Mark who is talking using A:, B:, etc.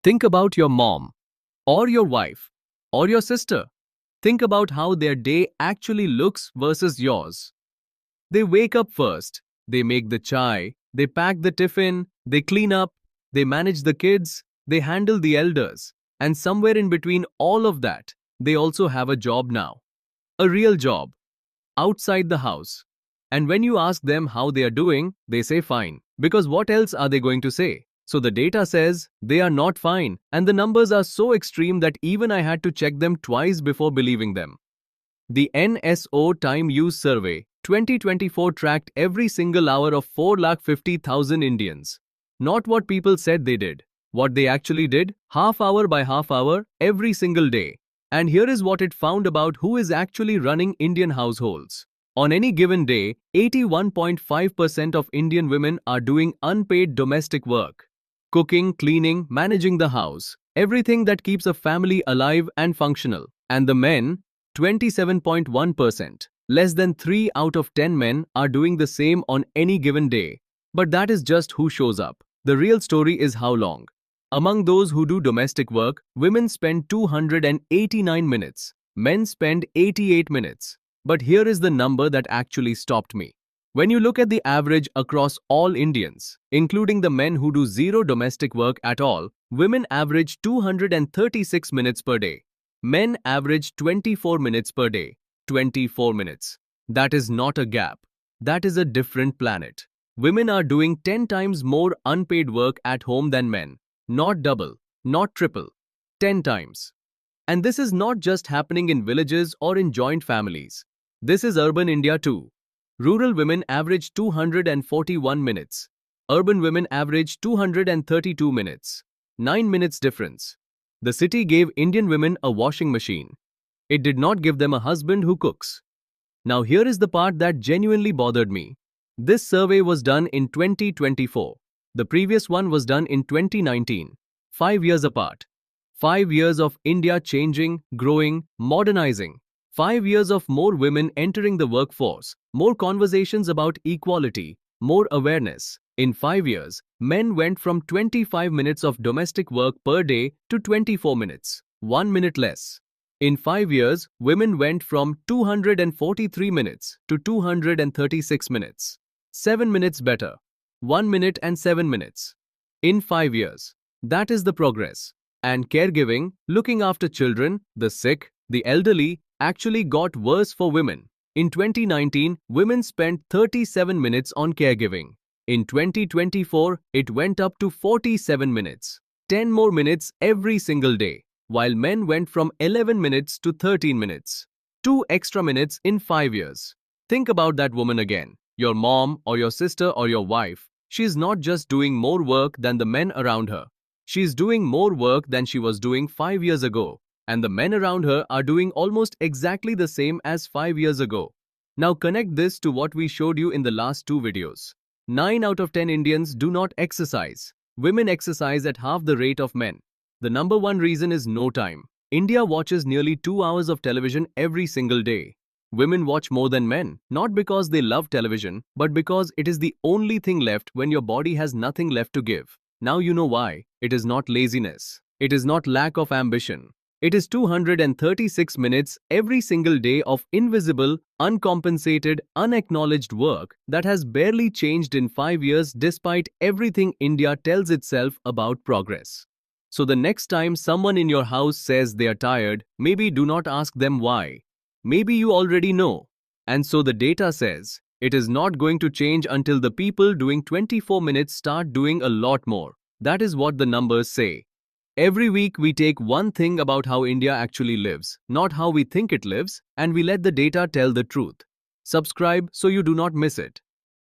A: Think about your mom, or your wife, or your sister. Think about how their day actually looks versus yours. They wake up first, they make the chai, they pack the tiffin, they clean up, they manage the kids, they handle the elders, and somewhere in between all of that, they also have a job now. A real job, outside the house. And when you ask them how they are doing, they say fine. Because what else are they going to say? So the data says they are not fine, and the numbers are so extreme that even I had to check them twice before believing them. The NSO Time Use Survey 2024 tracked every single hour of 450,000 Indians. Not what people said they did. What they actually did, half hour by half hour, every single day. And here is what it found about who is actually running Indian households. On any given day, 81.5% of Indian women are doing unpaid domestic work. Cooking, cleaning, managing the house, everything that keeps a family alive and functional. And the men, 27.1%. Less than 3 out of 10 men are doing the same on any given day. But that is just who shows up. The real story is how long. Among those who do domestic work, women spend 289 minutes. Men spend 88 minutes. But here is the number that actually stopped me. When you look at the average across all Indians, including the men who do zero domestic work at all, women average 236 minutes per day. Men average 24 minutes per day. 24 minutes. That is not a gap. That is a different planet. Women are doing 10 times more unpaid work at home than men. Not double, not triple. 10 times. And this is not just happening in villages or in joint families. This is urban India too. Rural women average 241 minutes. Urban women average 232 minutes. 9 minutes difference. The city gave Indian women a washing machine. It did not give them a husband who cooks. Now here is the part that genuinely bothered me. This survey was done in 2024. The previous one was done in 2019. 5 years apart. 5 years of India changing, growing, modernizing. 5 years of more women entering the workforce, more conversations about equality, more awareness. In 5 years, men went from 25 minutes of domestic work per day to 24 minutes, 1 minute less. In 5 years, women went from 243 minutes to 236 minutes. 7 minutes better. 1 minute and 7 minutes. In 5 years. That is the progress. And caregiving, looking after children, the sick, the elderly, actually got worse for women. In 2019, women spent 37 minutes on caregiving. In 2024, it went up to 47 minutes. 10 more minutes every single day. While men went from 11 minutes to 13 minutes. 2 extra minutes in 5 years. Think about that woman again. Your mom or your sister or your wife. She is not just doing more work than the men around her. She is doing more work than she was doing 5 years ago. And the men around her are doing almost exactly the same as 5 years ago. Now connect this to what we showed you in the last 2 videos. 9 out of 10 Indians do not exercise. Women exercise at half the rate of men. The number one reason is no time. India watches nearly 2 hours of television every single day. Women watch more than men, not because they love television, but because it is the only thing left when your body has nothing left to give. Now you know why. It is not laziness. It is not lack of ambition. It is 236 minutes every single day of invisible, uncompensated, unacknowledged work that has barely changed in 5 years despite everything India tells itself about progress. So the next time someone in your house says they are tired, maybe do not ask them why. Maybe you already know. And so the data says, it is not going to change until the people doing 24 minutes start doing a lot more. That is what the numbers say. Every week we take one thing about how India actually lives, not how we think it lives, and we let the data tell the truth. Subscribe so you do not miss it.